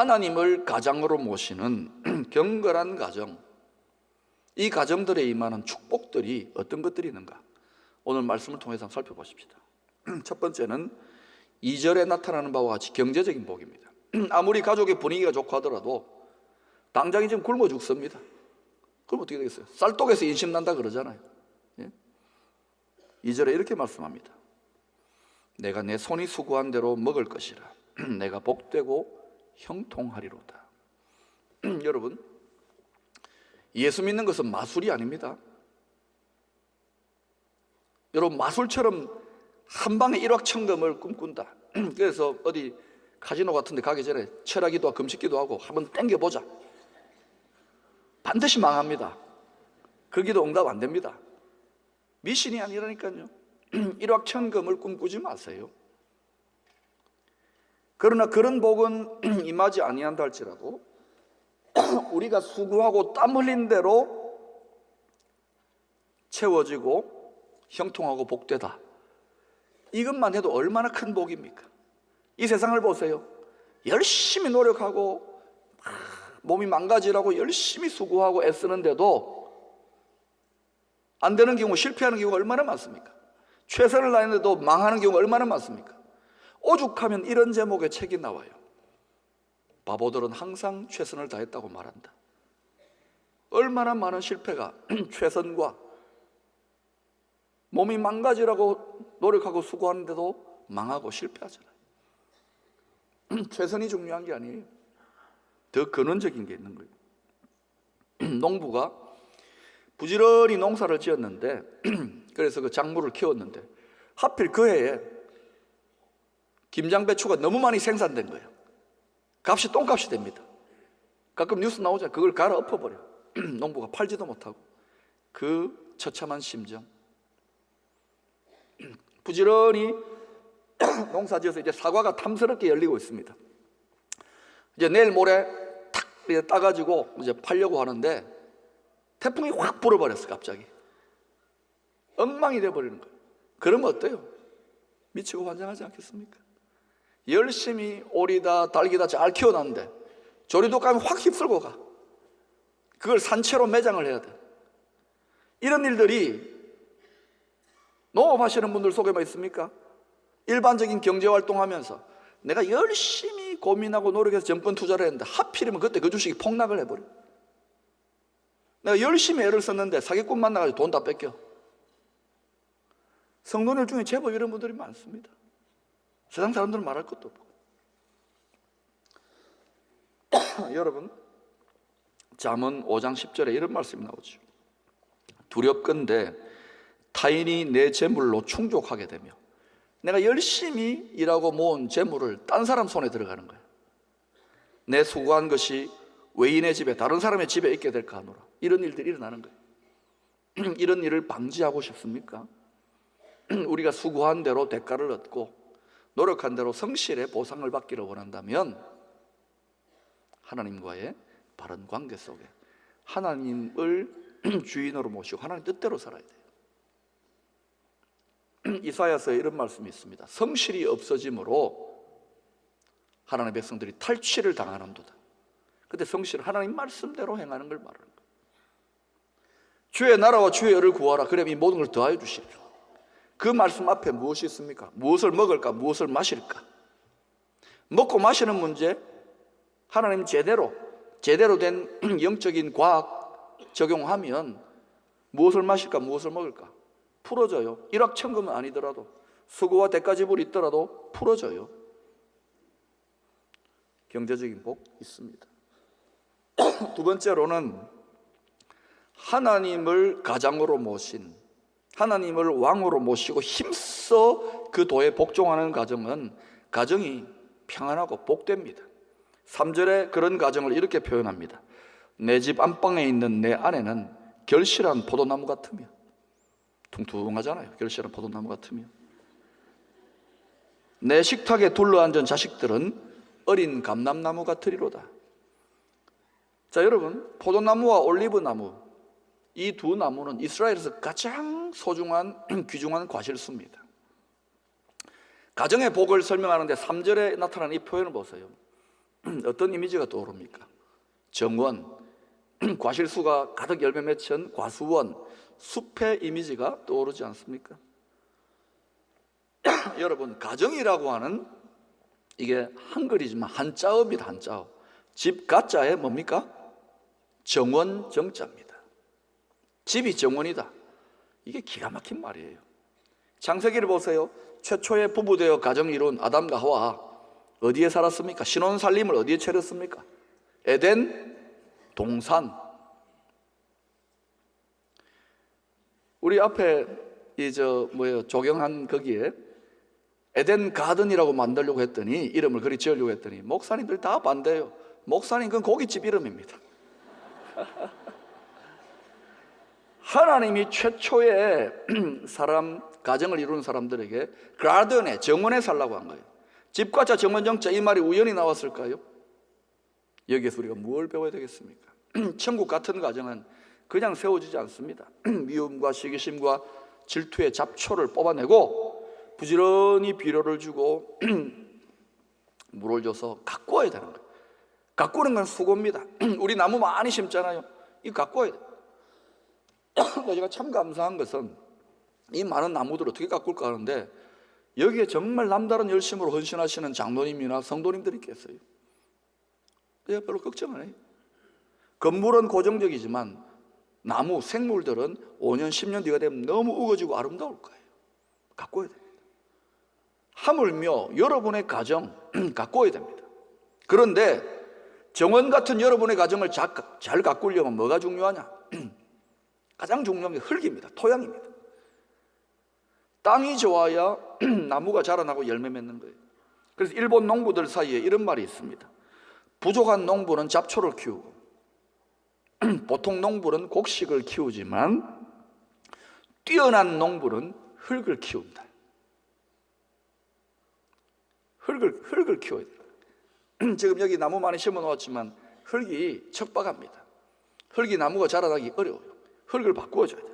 하나님을 가장으로 모시는 경건한 가정, 이 가정들에 임하는 축복들이 어떤 것들이 있는가? 오늘 말씀을 통해서 살펴보십시다. 첫 번째는 2절에 나타나는 바와 같이 경제적인 복입니다. 아무리 가족의 분위기가 좋고 하더라도 당장이 지금 굶어 죽습니다. 그럼 어떻게 되겠어요? 쌀독에서 인심 난다 그러잖아요. 2절에 이렇게 말씀합니다. 내가 내 손이 수고한 대로 먹을 것이라. 내가 복되고 형통하리로다. 여러분, 예수 믿는 것은 마술이 아닙니다. 여러분, 마술처럼 한 방에 일확천금을 꿈꾼다. 그래서 어디 카지노 같은 데 가기 전에 철학기도와 금식기도 하고 한번 땡겨보자. 반드시 망합니다. 그 기도 응답 안 됩니다. 미신이 아니라니까요. 일확천금을 꿈꾸지 마세요. 그러나 그런 복은 임하지 아니한다 할지라도 우리가 수고하고 땀 흘린 대로 채워지고 형통하고 복되다, 이것만 해도 얼마나 큰 복입니까? 이 세상을 보세요. 열심히 노력하고 몸이 망가지라고 열심히 수고하고 애쓰는데도 안 되는 경우, 실패하는 경우가 얼마나 많습니까? 최선을 다했는데도 망하는 경우가 얼마나 많습니까? 오죽하면 이런 제목의 책이 나와요. 바보들은 항상 최선을 다했다고 말한다. 얼마나 많은 실패가 최선과 몸이 망가지라고 노력하고 수고하는데도 망하고 실패하잖아요. 최선이 중요한 게 아니에요. 더 근원적인 게 있는 거예요. 농부가 부지런히 농사를 지었는데 그래서 그 작물을 키웠는데 하필 그 해에 김장 배추가 너무 많이 생산된 거예요. 값이 똥값이 됩니다. 가끔 뉴스 나오잖아요. 그걸 갈아 엎어버려. 농부가 팔지도 못하고. 그 처참한 심정. 부지런히 농사지어서 이제 사과가 탐스럽게 열리고 있습니다. 이제 내일 모레 탁 따가지고 이제 팔려고 하는데 태풍이 확 불어버렸어. 갑자기 엉망이 돼버리는 거예요. 그러면 어때요? 미치고 환장하지 않겠습니까? 열심히 오리다 달기다 잘 키워놨는데 조리도 가면 확 휩쓸고 가. 그걸 산채로 매장을 해야 돼. 이런 일들이 농업하시는 분들 속에만 있습니까? 일반적인 경제활동하면서 내가 열심히 고민하고 노력해서 정권 투자를 했는데 하필이면 그때 그 주식이 폭락을 해버려. 내가 열심히 애를 썼는데 사기꾼 만나가지고 돈 다 뺏겨. 성도들 중에 제법 이런 분들이 많습니다. 세상 사람들은 말할 것도 없고. 여러분, 잠언 5장 10절에 이런 말씀이 나오죠. 두렵건대 타인이 내 재물로 충족하게 되며, 내가 열심히 일하고 모은 재물을 딴 사람 손에 들어가는 거예요. 내 수고한 것이 외인의 집에, 다른 사람의 집에 있게 될까 하노라. 이런 일들이 일어나는 거예요. 이런 일을 방지하고 싶습니까? 우리가 수고한 대로 대가를 얻고 노력한 대로 성실의 보상을 받기를 원한다면 하나님과의 바른 관계 속에 하나님을 주인으로 모시고 하나님 뜻대로 살아야 돼요. 이사야서에 이런 말씀이 있습니다. 성실이 없어짐으로 하나님의 백성들이 탈취를 당하는도다. 그때 성실은 하나님 말씀대로 행하는 걸 말하는 거예요. 주의 나라와 주의 의를 구하라. 그럼 이 모든 걸 더하여 주시리라. 그 말씀 앞에 무엇이 있습니까? 무엇을 먹을까? 무엇을 마실까? 먹고 마시는 문제, 하나님 제대로 된 영적인 과학 적용하면 무엇을 마실까? 무엇을 먹을까? 풀어져요. 일확천금은 아니더라도, 수고와 대가지불이 있더라도 풀어져요. 경제적인 복 있습니다. 두 번째로는 하나님을 가장으로 모신, 하나님을 왕으로 모시고 힘써 그 도에 복종하는 가정은 가정이 평안하고 복됩니다. 3절에 그런 가정을 이렇게 표현합니다. 내 집 안방에 있는 내 아내는 결실한 포도나무 같으며, 퉁퉁하잖아요. 결실한 포도나무 같으며, 내 식탁에 둘러앉은 자식들은 어린 감람나무 같으리로다. 자, 여러분, 포도나무와 올리브나무, 이 두 나무는 이스라엘에서 가장 소중한 귀중한 과실수입니다. 가정의 복을 설명하는데 3절에 나타나는 이 표현을 보세요. 어떤 이미지가 떠오릅니까? 정원, 과실수가 가득 열매 맺힌 과수원, 숲의 이미지가 떠오르지 않습니까? 여러분, 가정이라고 하는 이게 한글이지만 한자어입니다. 한자어. 집 가자에 뭡니까? 정원 정자입니다. 집이 정원이다. 이게 기가 막힌 말이에요. 창세기를 보세요. 최초의 부부되어 가정을 이룬 아담과 하와 어디에 살았습니까? 신혼 살림을 어디에 차렸습니까? 에덴 동산. 우리 앞에 조경한 거기에 에덴 가든이라고 만들려고 했더니, 이름을 그리 지으려고 했더니 목사님들이 다 반대해요. 목사님, 그건 고깃집 이름입니다. 하나님이 최초의 가정을 이루는 사람들에게 가든에, 정원에 살라고 한 거예요. 집과 자 정원정자, 이 말이 우연히 나왔을까요? 여기에서 우리가 뭘 배워야 되겠습니까? 천국 같은 가정은 그냥 세워지지 않습니다. 미움과 시기심과 질투의 잡초를 뽑아내고 부지런히 비료를 주고 물을 줘서 가꾸어야 되는 거예요. 가꾸는 건 수고입니다. 우리 나무 많이 심잖아요. 이거 가꾸어야 돼요. 제가 참 감사한 것은 이 많은 나무들을 어떻게 가꿀까 하는데, 여기에 정말 남다른 열심으로 헌신하시는 장로님이나 성도님들이 계세요. 그래서 별로 걱정 안 해요. 건물은 고정적이지만 나무, 생물들은 5년, 10년 뒤가 되면 너무 우거지고 아름다울 거예요. 가꿔야 됩니다. 하물며 여러분의 가정 가꿔야 됩니다. 그런데 정원 같은 여러분의 가정을 잘 가꾸려면 뭐가 중요하냐? 가장 중요한 게 흙입니다. 토양입니다. 땅이 좋아야 나무가 자라나고 열매 맺는 거예요. 그래서 일본 농부들 사이에 이런 말이 있습니다. 부족한 농부는 잡초를 키우고 보통 농부는 곡식을 키우지만 뛰어난 농부는 흙을 키운다. 흙을 키워야 돼요. 지금 여기 나무 많이 심어 놓았지만 흙이 척박합니다. 흙이 나무가 자라나기 어려워요. 흙을 바꾸어줘야 돼요.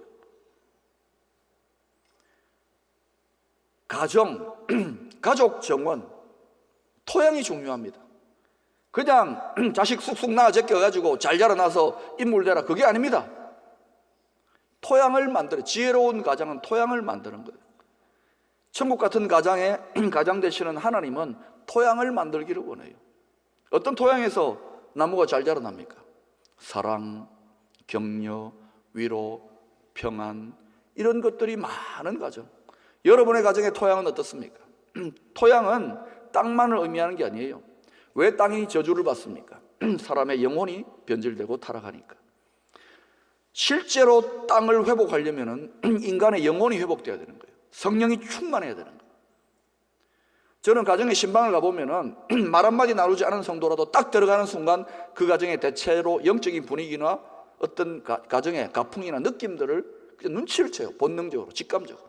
가족 정원, 토양이 중요합니다. 그냥 자식 쑥쑥 낳아 제껴가지고 잘 자라나서 인물되라, 그게 아닙니다. 토양을 만들어, 지혜로운 가정은 토양을 만드는 거예요. 천국 같은 가정 되시는 하나님은 토양을 만들기를 원해요. 어떤 토양에서 나무가 잘 자라납니까? 사랑, 격려, 위로, 평안, 이런 것들이 많은 가정. 여러분의 가정의 토양은 어떻습니까? 토양은 땅만을 의미하는 게 아니에요. 왜 땅이 저주를 받습니까? 사람의 영혼이 변질되고 타락하니까. 실제로 땅을 회복하려면 인간의 영혼이 회복돼야 되는 거예요. 성령이 충만해야 되는 거예요. 저는 가정의 신방을 가보면 말 한마디 나누지 않은 성도라도 딱 들어가는 순간 그 가정의 대체로 영적인 분위기나 어떤 가정의 가풍이나 느낌들을 그냥 눈치를 채요. 본능적으로, 직감적으로.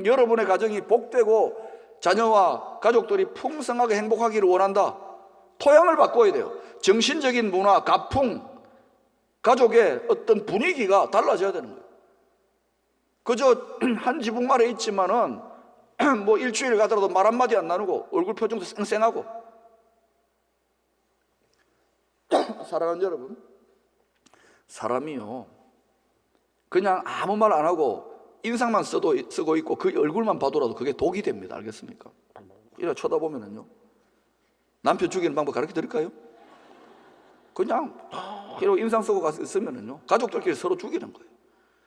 여러분의 가정이 복되고 자녀와 가족들이 풍성하게 행복하기를 원한다. 토양을 바꿔야 돼요. 정신적인 문화, 가풍, 가족의 어떤 분위기가 달라져야 되는 거예요. 그저 한 지붕 아래 있지만은 뭐 일주일 가더라도 말 한마디 안 나누고 얼굴 표정도 쌩쌩하고. 사랑하는 여러분, 사람이요 그냥 아무 말 안 하고 인상만 쓰고 있고 그 얼굴만 봐도라도 그게 독이 됩니다. 알겠습니까? 이래 쳐다보면은요, 남편 죽이는 방법 가르쳐 드릴까요? 그냥 이러고 인상 쓰고 가서 있으면은요, 가족들끼리 서로 죽이는 거예요.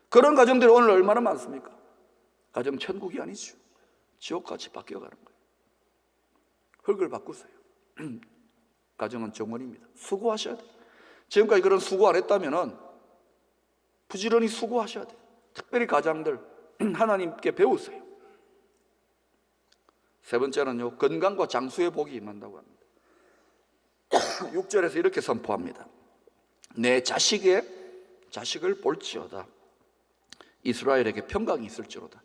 그런 가정들이 오늘 얼마나 많습니까? 가정 천국이 아니죠. 지옥같이 바뀌어가는 거예요. 흙을 바꾸세요. 가정은 정원입니다. 수고하셔야 돼요. 지금까지 그런 수고 안 했다면은 부지런히 수고하셔야 돼요. 특별히 가장들 하나님께 배우세요. 세 번째는요, 건강과 장수의 복이 임한다고 합니다. 6절에서 이렇게 선포합니다. 내 자식을 볼지어다. 이스라엘에게 평강이 있을지로다.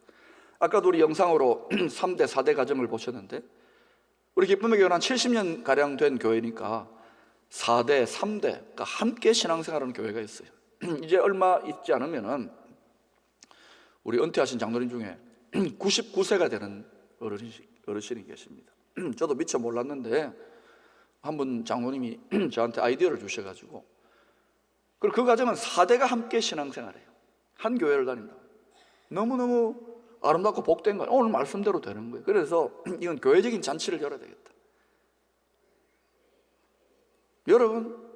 아까도 우리 영상으로 3대, 4대 가정을 보셨는데, 우리 기쁨의 교회는 한 70년가량 된 교회니까 4대, 3대, 그러니까 함께 신앙생활하는 교회가 있어요. 이제 얼마 있지 않으면은 우리 은퇴하신 장로님 중에 99세가 되는 어르신이 계십니다. 저도 미처 몰랐는데 한 분 장로님이 저한테 아이디어를 주셔가지고, 그리고 그 과정은 4대가 함께 신앙생활해요. 한 교회를 다닌다. 너무너무 아름답고 복된 거예요. 오늘 말씀대로 되는 거예요. 그래서 이건 교회적인 잔치를 열어야 되겠다. 여러분,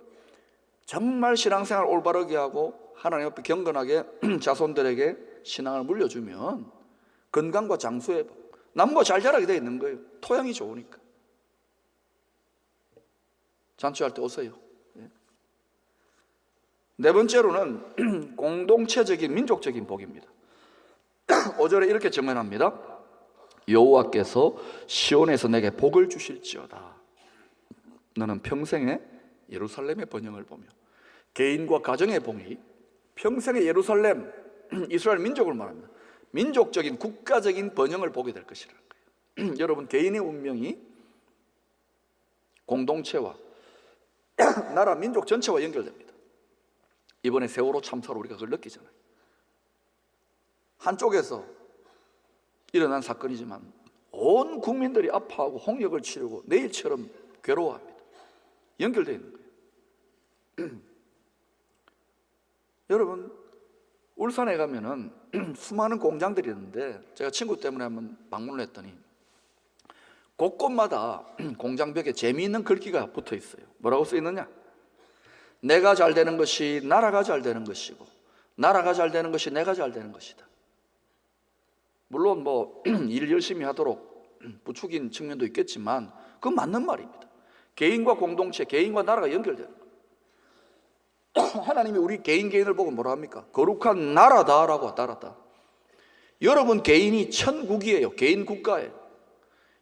정말 신앙생활 올바르게 하고 하나님 앞에 경건하게 자손들에게 신앙을 물려주면 건강과 장수의 나무가 잘 자라게 되어 있는 거예요. 토양이 좋으니까. 잔치할 때 오세요. 네 번째로는 공동체적인 민족적인 복입니다. 5절에 이렇게 증언합니다. 여호와께서 시온에서 내게 복을 주실지어다. 너는 평생에 예루살렘의 번영을 보며, 개인과 가정의 복이 평생의 예루살렘, 이스라엘 민족을 말합니다. 민족적인 국가적인 번영을 보게 될 것이라는 거예요. 여러분, 개인의 운명이 공동체와 나라 민족 전체와 연결됩니다. 이번에 세월호 참사로 우리가 그걸 느끼잖아요. 한쪽에서 일어난 사건이지만 온 국민들이 아파하고 홍역을 치르고 내일처럼 괴로워합니다. 연결되어 있는 거예요. 여러분, 울산에 가면은 수많은 공장들이 있는데, 제가 친구 때문에 한번 방문을 했더니 곳곳마다 공장벽에 재미있는 글귀가 붙어 있어요. 뭐라고 써 있느냐? 내가 잘 되는 것이 나라가 잘 되는 것이고, 나라가 잘 되는 것이 내가 잘 되는 것이다. 물론 일 열심히 하도록 부추긴 측면도 있겠지만 그건 맞는 말입니다. 개인과 공동체, 개인과 나라가 연결되는 거예요. 하나님이 우리 개인을 보고 뭐라 합니까? 거룩한 나라다라고 나라다. 여러분 개인이 천국이에요. 개인 국가예요.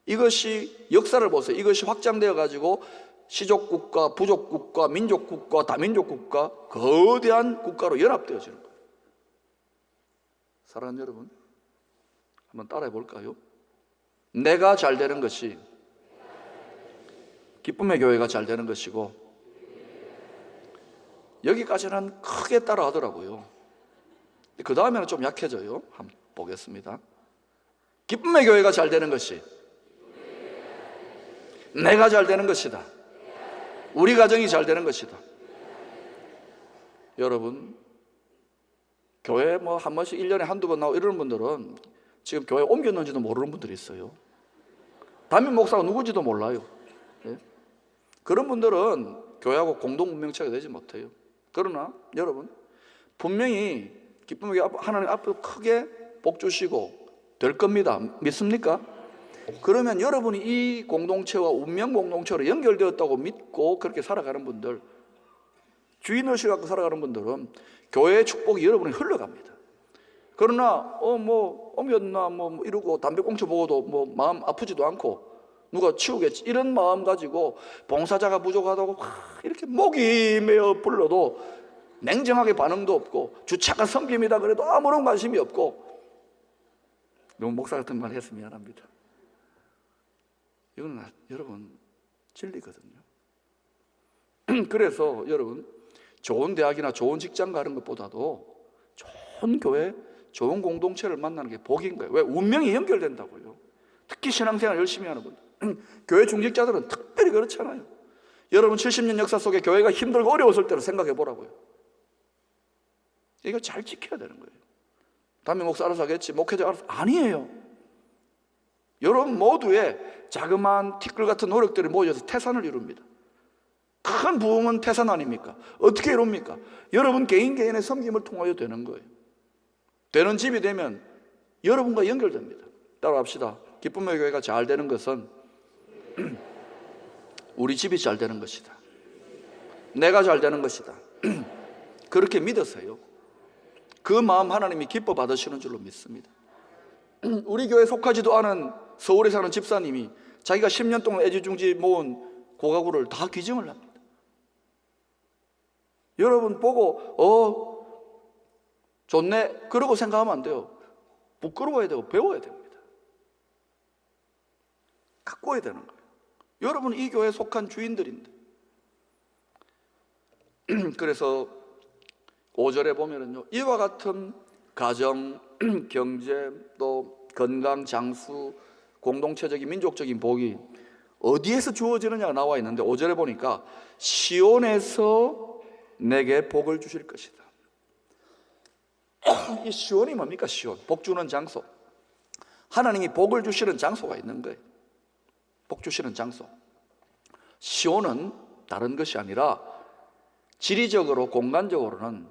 이것이 역사를 보세요. 이것이 확장되어 가지고 시족국가, 부족국가, 민족국가, 다민족국가, 거대한 국가로 연합되어지는 거예요. 사랑하는 여러분, 한번 따라해 볼까요? 내가 잘 되는 것이 기쁨의 교회가 잘 되는 것이고, 여기까지는 크게 따라 하더라고요. 그 다음에는 좀 약해져요. 한번 보겠습니다. 기쁨의 교회가 잘 되는 것이 내가 잘 되는 것이다. 우리 가정이 잘 되는 것이다. 여러분, 교회 한 번씩 1년에 한두 번 나오고 이러는 분들은 지금 교회 옮겼는지도 모르는 분들이 있어요. 담임 목사가 누군지도 몰라요. 예? 그런 분들은 교회하고 공동 운명체가 되지 못해요. 그러나 여러분, 분명히 기쁨의 교회 하나님 앞에 크게 복 주시고 될 겁니다. 믿습니까? 그러면 여러분이 이 공동체와 운명 공동체로 연결되었다고 믿고 그렇게 살아가는 분들, 주인의식을 갖고 살아가는 분들은 교회의 축복이 여러분이 흘러갑니다. 그러나 옮겼나 이러고 담배꽁초 보고도 마음 아프지도 않고 누가 치우겠지 이런 마음 가지고 봉사자가 부족하다고 이렇게 목이 메어 불러도 냉정하게 반응도 없고, 주차가 섬김이다 그래도 아무런 관심이 없고, 너무 목사 같은 말 해서 미안합니다. 이건 여러분 진리거든요. 그래서 여러분, 좋은 대학이나 좋은 직장 가는 것보다도 좋은 교회, 좋은 공동체를 만나는 게 복인 거예요. 왜? 운명이 연결된다고요. 특히 신앙생활 열심히 하는 분들, 교회 중직자들은 특별히 그렇잖아요. 여러분 70년 역사 속에 교회가 힘들고 어려웠을 때를 생각해 보라고요. 이거 잘 지켜야 되는 거예요. 담임 목사 알아서 하겠지, 목회자 알아서, 아니에요. 여러분 모두의 자그마한 티끌 같은 노력들이 모여서 태산을 이룹니다. 큰 부흥은 태산 아닙니까? 어떻게 이룹니까? 여러분 개인의 섬김을 통하여 되는 거예요. 되는 집이 되면 여러분과 연결됩니다. 따라합시다. 기쁨의 교회가 잘 되는 것은 우리 집이 잘 되는 것이다. 내가 잘 되는 것이다. 그렇게 믿으세요. 그 마음 하나님이 기뻐 받으시는 줄로 믿습니다. 우리 교회에 속하지도 않은 서울에 사는 집사님이 자기가 10년 동안 애지중지 모은 고가구를 다 기증을 합니다. 여러분 보고 좋네 그러고 생각하면 안 돼요. 부끄러워야 되고 배워야 됩니다. 갖고 와야 되는 거예요. 여러분 이 교회에 속한 주인들인데. 그래서 5절에 보면은요, 이와 같은 가정, 경제, 또 건강, 장수, 공동체적인 민족적인 복이 어디에서 주어지느냐가 나와 있는데 5절에 보니까 시온에서 내게 복을 주실 것이다. 이 시온이 뭡니까? 시온, 복 주는 장소. 하나님이 복을 주시는 장소가 있는 거예요. 복 주시는 장소. 시온은 다른 것이 아니라 지리적으로 공간적으로는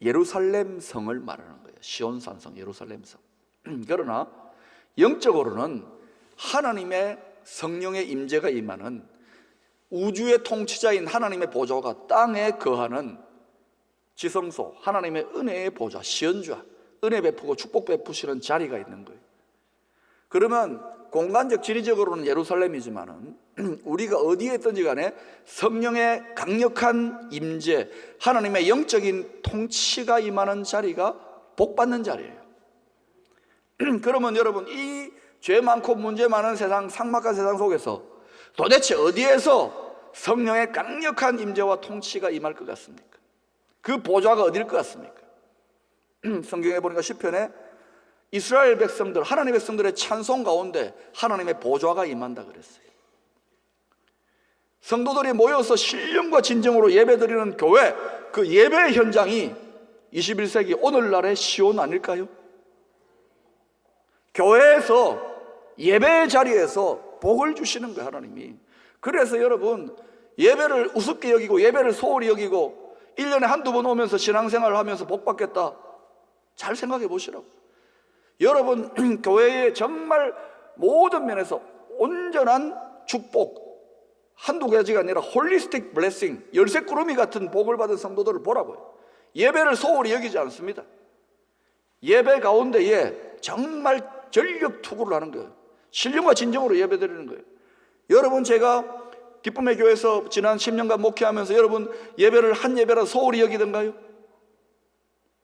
예루살렘 성을 말하는 거예요. 시온 산성, 예루살렘 성. 그러나 영적으로는 하나님의 성령의 임재가 임하는 우주의 통치자인 하나님의 보좌가 땅에 거하는 지성소, 하나님의 은혜의 보좌, 시온좌, 은혜 베푸고 축복 베푸시는 자리가 있는 거예요. 그러면 공간적 지리적으로는 예루살렘이지만은 우리가 어디에 있든지 간에 성령의 강력한 임재, 하나님의 영적인 통치가 임하는 자리가 복받는 자리예요. 그러면 여러분, 이 죄 많고 문제 많은 세상, 삭막한 세상 속에서 도대체 어디에서 성령의 강력한 임재와 통치가 임할 것 같습니까? 그 보좌가 어디일 것 같습니까? 성경에 보니까 시편에 이스라엘 백성들, 하나님의 백성들의 찬송 가운데 하나님의 보좌가 임한다 그랬어요. 성도들이 모여서 신령과 진정으로 예배드리는 교회, 그 예배의 현장이 21세기 오늘날의 시온 아닐까요? 교회에서 예배의 자리에서 복을 주시는 거예요, 하나님이. 그래서 여러분, 예배를 우습게 여기고 예배를 소홀히 여기고 1년에 한두 번 오면서 신앙생활을 하면서 복 받겠다, 잘 생각해 보시라고. 여러분, 교회의 정말 모든 면에서 온전한 축복, 한두 가지가 아니라 홀리스틱 블레싱, 열쇠꾸러미 같은 복을 받은 성도들을 보라고요. 예배를 소홀히 여기지 않습니다. 예배 가운데에 정말 전력 투구를 하는 거예요. 신령과 진정으로 예배 드리는 거예요. 여러분, 제가 기쁨의 교회에서 지난 10년간 목회하면서 여러분 예배를 한 예배라 소홀히 여기던가요?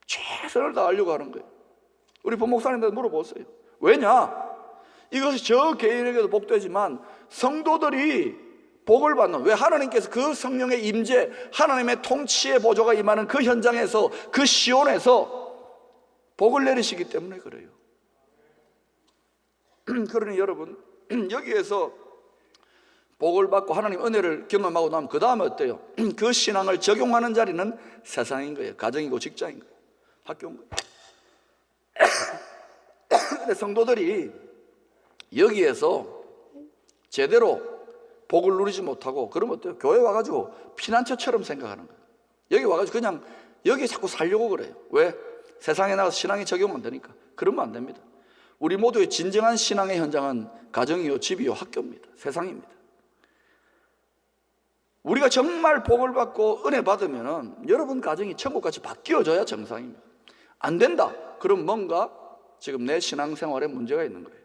최선을 다하려고 하는 거예요. 우리 부목사님들 물어보세요. 왜냐? 이것이 저 개인에게도 복되지만 성도들이 복을 받는, 왜? 하나님께서 그 성령의 임재, 하나님의 통치의 보좌가 임하는 그 현장에서, 그 시온에서 복을 내리시기 때문에 그래요. 그러니 여러분, 여기에서 복을 받고 하나님 은혜를 경험하고 나면 그 다음에 어때요? 그 신앙을 적용하는 자리는 세상인 거예요. 가정이고 직장인 거예요. 학교인 거예요. 근데 성도들이 여기에서 제대로 복을 누리지 못하고 그러면 어때요? 교회 와가지고 피난처처럼 생각하는 거예요. 여기 와가지고 그냥 여기 자꾸 살려고 그래요. 왜? 세상에 나가서 신앙이 적용은 되니까. 그러면 안 됩니다. 우리 모두의 진정한 신앙의 현장은 가정이요, 집이요, 학교입니다. 세상입니다. 우리가 정말 복을 받고 은혜 받으면 여러분 가정이 천국같이 바뀌어져야 정상입니다. 안 된다, 그럼 뭔가 지금 내 신앙생활에 문제가 있는 거예요.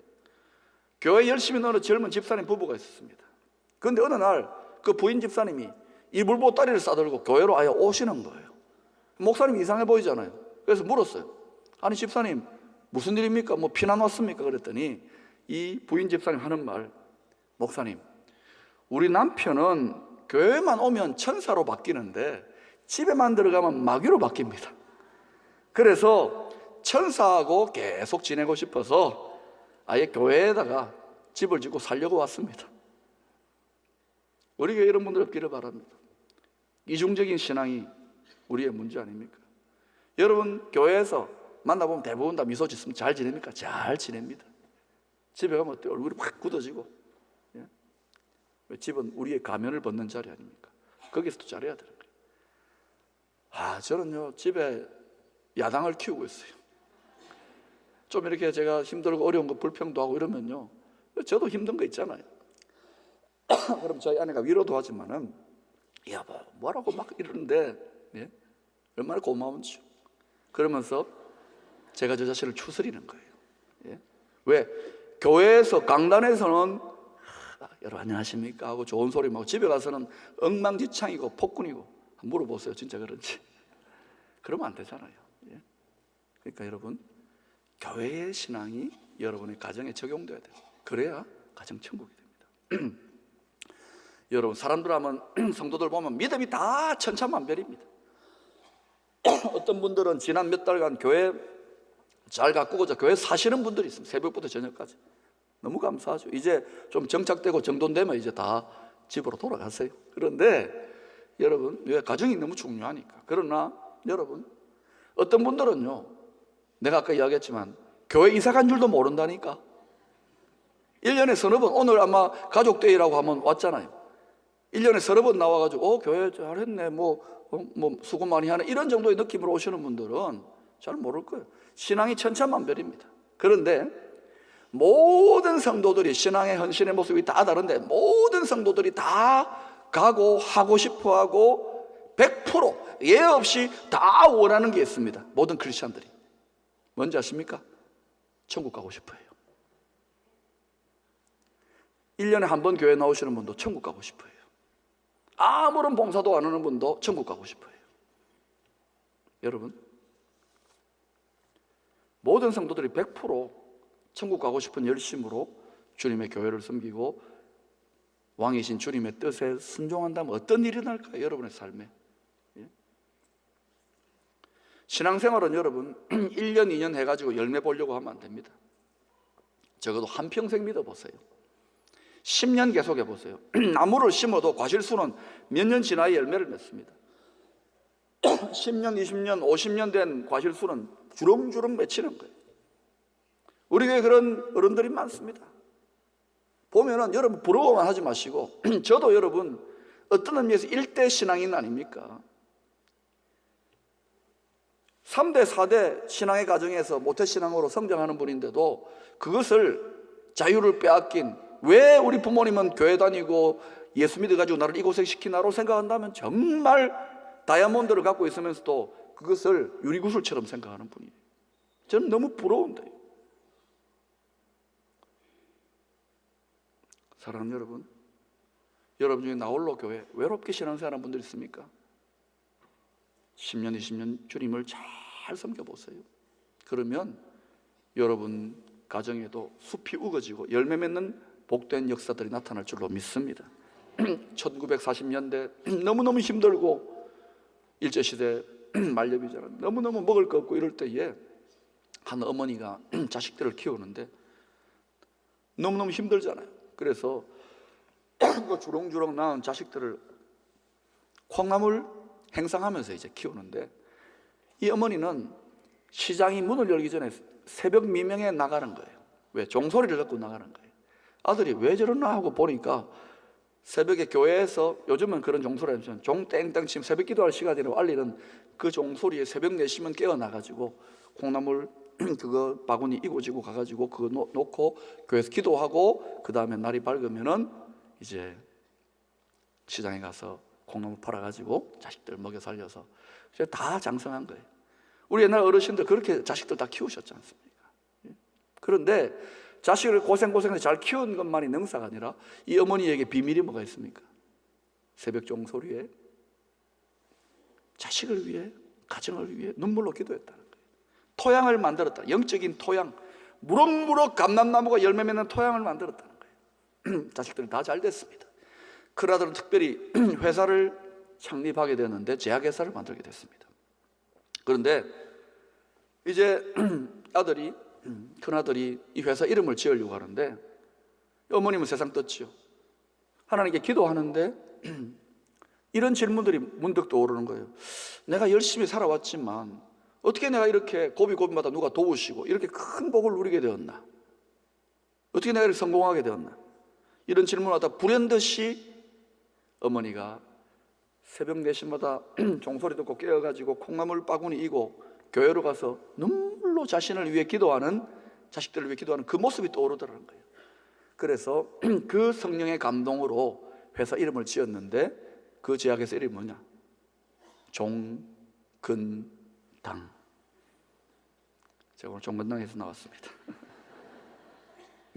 교회 열심히 넣는 젊은 집사님 부부가 있었습니다. 그런데 어느 날 그 부인 집사님이 이불보따리를 싸들고 교회로 아예 오시는 거예요. 목사님이 이상해 보이잖아요. 그래서 물었어요. 아니 집사님, 무슨 일입니까? 뭐 피난 왔습니까? 그랬더니 이 부인 집사님 하는 말, 목사님, 우리 남편은 교회만 오면 천사로 바뀌는데 집에만 들어가면 마귀로 바뀝니다. 그래서 천사하고 계속 지내고 싶어서 아예 교회에다가 집을 짓고 살려고 왔습니다. 우리 교회 이런 분들 없기를 바랍니다. 이중적인 신앙이 우리의 문제 아닙니까? 여러분, 교회에서 만나보면 대부분 다 미소 짓으면 잘 지냅니까? 잘 지냅니다. 집에 가면 어때요? 얼굴이 확 굳어지고. 예? 왜? 집은 우리의 가면을 벗는 자리 아닙니까? 거기서도 잘해야 되는 거예요. 저는요 집에 야당을 키우고 있어요. 좀 이렇게 제가 힘들고 어려운 거 불평도 하고 이러면요, 저도 힘든 거 있잖아요. 그럼 저희 아내가 위로도 하지만은, 여보 뭐라고 막 이러는데, 예? 얼마나 고마운지. 그러면서 제가 저 자신을 추스리는 거예요. 예? 왜? 교회에서, 강단에서는 여러분 안녕하십니까 하고 좋은 소리 하고, 집에 가서는 엉망진창이고 폭군이고. 물어보세요, 진짜 그런지. 그러면 안 되잖아요. 예? 그러니까 여러분, 교회의 신앙이 여러분의 가정에 적용돼야 돼요. 그래야 가정 천국이 됩니다. 여러분, 사람들 하면 성도들 보면 믿음이 다 천차만별입니다. 어떤 분들은 지난 몇 달간 교회 잘 가꾸고자 교회 사시는 분들이 있습니다. 새벽부터 저녁까지. 너무 감사하죠. 이제 좀 정착되고 정돈되면 이제 다 집으로 돌아가세요. 그런데 여러분, 왜 가정이 너무 중요하니까. 그러나 여러분, 어떤 분들은요, 내가 아까 이야기했지만 교회 이사 간 줄도 모른다니까. 1년에 서너 번, 오늘 아마 가족데이라고 하면 왔잖아요. 1년에 서너 번 나와가지고 교회 잘했네, 수고 많이 하네, 이런 정도의 느낌으로 오시는 분들은 잘 모를 거예요. 신앙이 천차만별입니다. 그런데 모든 성도들이, 신앙의 헌신의 모습이 다 다른데 모든 성도들이 다 가고 하고 싶어하고 100% 예 없이 다 원하는 게 있습니다. 모든 크리스찬들이. 뭔지 아십니까? 천국 가고 싶어요. 1년에 한 번 교회 나오시는 분도 천국 가고 싶어요. 아무런 봉사도 안 하는 분도 천국 가고 싶어요. 여러분, 모든 성도들이 100% 천국 가고 싶은 열심으로 주님의 교회를 섬기고 왕이신 주님의 뜻에 순종한다면 어떤 일이 날까요? 여러분의 삶에. 신앙생활은 여러분 1년 2년 해가지고 열매 보려고 하면 안 됩니다. 적어도 한평생 믿어보세요. 10년 계속 해보세요. 나무를 심어도 과실수는 몇 년 지나야 열매를 맺습니다. 10년, 20년, 50년 된 과실수는 주렁주렁 맺히는 거예요. 우리 교회에 그런 어른들이 많습니다. 보면은 여러분 부러워만 하지 마시고, 저도 여러분 어떤 의미에서 1대 신앙인 아닙니까? 3대, 4대 신앙의 과정에서 모태신앙으로 성장하는 분인데도 그것을 자유를 빼앗긴, 왜 우리 부모님은 교회 다니고 예수 믿어가지고 나를 이고생시키나로 생각한다면 정말 다이아몬드를 갖고 있으면서도 그것을 유리구슬처럼 생각하는 분이에요. 저는 너무 부러운데요. 사랑하는 여러분, 여러분 중에 나홀로 교회 외롭게 신앙생활하는 분들 있습니까? 10년, 20년 주님을 잘 섬겨보세요. 그러면 여러분 가정에도 숲이 우거지고 열매 맺는 복된 역사들이 나타날 줄로 믿습니다. 1940년대 너무너무 힘들고 일제시대 만렙이잖아요. 너무너무 먹을 거 없고 이럴 때에 한 어머니가 자식들을 키우는데 너무너무 힘들잖아요. 그래서 그 주렁주렁 낳은 자식들을 콩나물 행상하면서 이제 키우는데, 이 어머니는 시장이 문을 열기 전에 새벽 미명에 나가는 거예요. 왜? 종소리를 듣고 나가는 거예요. 아들이 왜 저러나 하고 보니까 새벽에 교회에서, 요즘은 그런 종소리 하면 종 땡땡 치면 새벽 기도할 시간이라고 알리는 그 종소리에 새벽 4시면 깨어나가지고 콩나물 그거 바구니 이고지고 가가지고 그거 놓고 교회에서 기도하고, 그 다음에 날이 밝으면은 이제 시장에 가서 콩나물 팔아가지고 자식들 먹여 살려서 다 장성한 거예요. 우리 옛날 어르신들 그렇게 자식들 다 키우셨지 않습니까? 그런데 자식을 고생고생해서 잘 키운 것만이 능사가 아니라 이 어머니에게 비밀이 뭐가 있습니까? 새벽 종소리에 자식을 위해, 가정을 위해 눈물로 기도했다는 거예요. 토양을 만들었다. 영적인 토양, 무럭무럭 감람나무가 열매 맺는 토양을 만들었다는 거예요. 자식들은 다 잘 됐습니다. 그 아들은 특별히 회사를 창립하게 되었는데 제약회사를 만들게 됐습니다. 그런데 이제 큰아들이 이 회사 이름을 지으려고 하는데, 어머님은 세상 떴지요. 하나님께 기도하는데 이런 질문들이 문득 떠오르는 거예요. 내가 열심히 살아왔지만 어떻게 내가 이렇게 고비고비마다 누가 도우시고 이렇게 큰 복을 누리게 되었나? 어떻게 내가 이렇게 성공하게 되었나? 이런 질문을 하다 불현듯이 어머니가 새벽 4시마다 종소리 듣고 깨어가지고 콩나물 바구니 이고 교회로 가서 눈물로 자신을 위해 기도하는, 자식들을 위해 기도하는 그 모습이 떠오르더라는 거예요. 그래서 그 성령의 감동으로 회사 이름을 지었는데, 그 제약회사 이름이 뭐냐? 종근당. 제가 오늘 종근당에서 나왔습니다.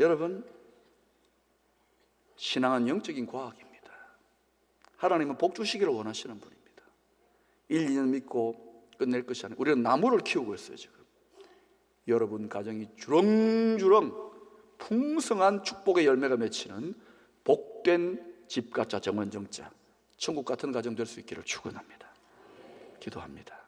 여러분, 신앙은 영적인 과학입니다. 하나님은 복 주시기를 원하시는 분입니다. 1, 2년 믿고 끝낼 것이 아니라 우리는 나무를 키우고 있어요. 지금 여러분 가정이 주렁주렁 풍성한 축복의 열매가 맺히는 복된 집가짜 정원정자, 천국 같은 가정 될 수 있기를 축원합니다. 기도합니다.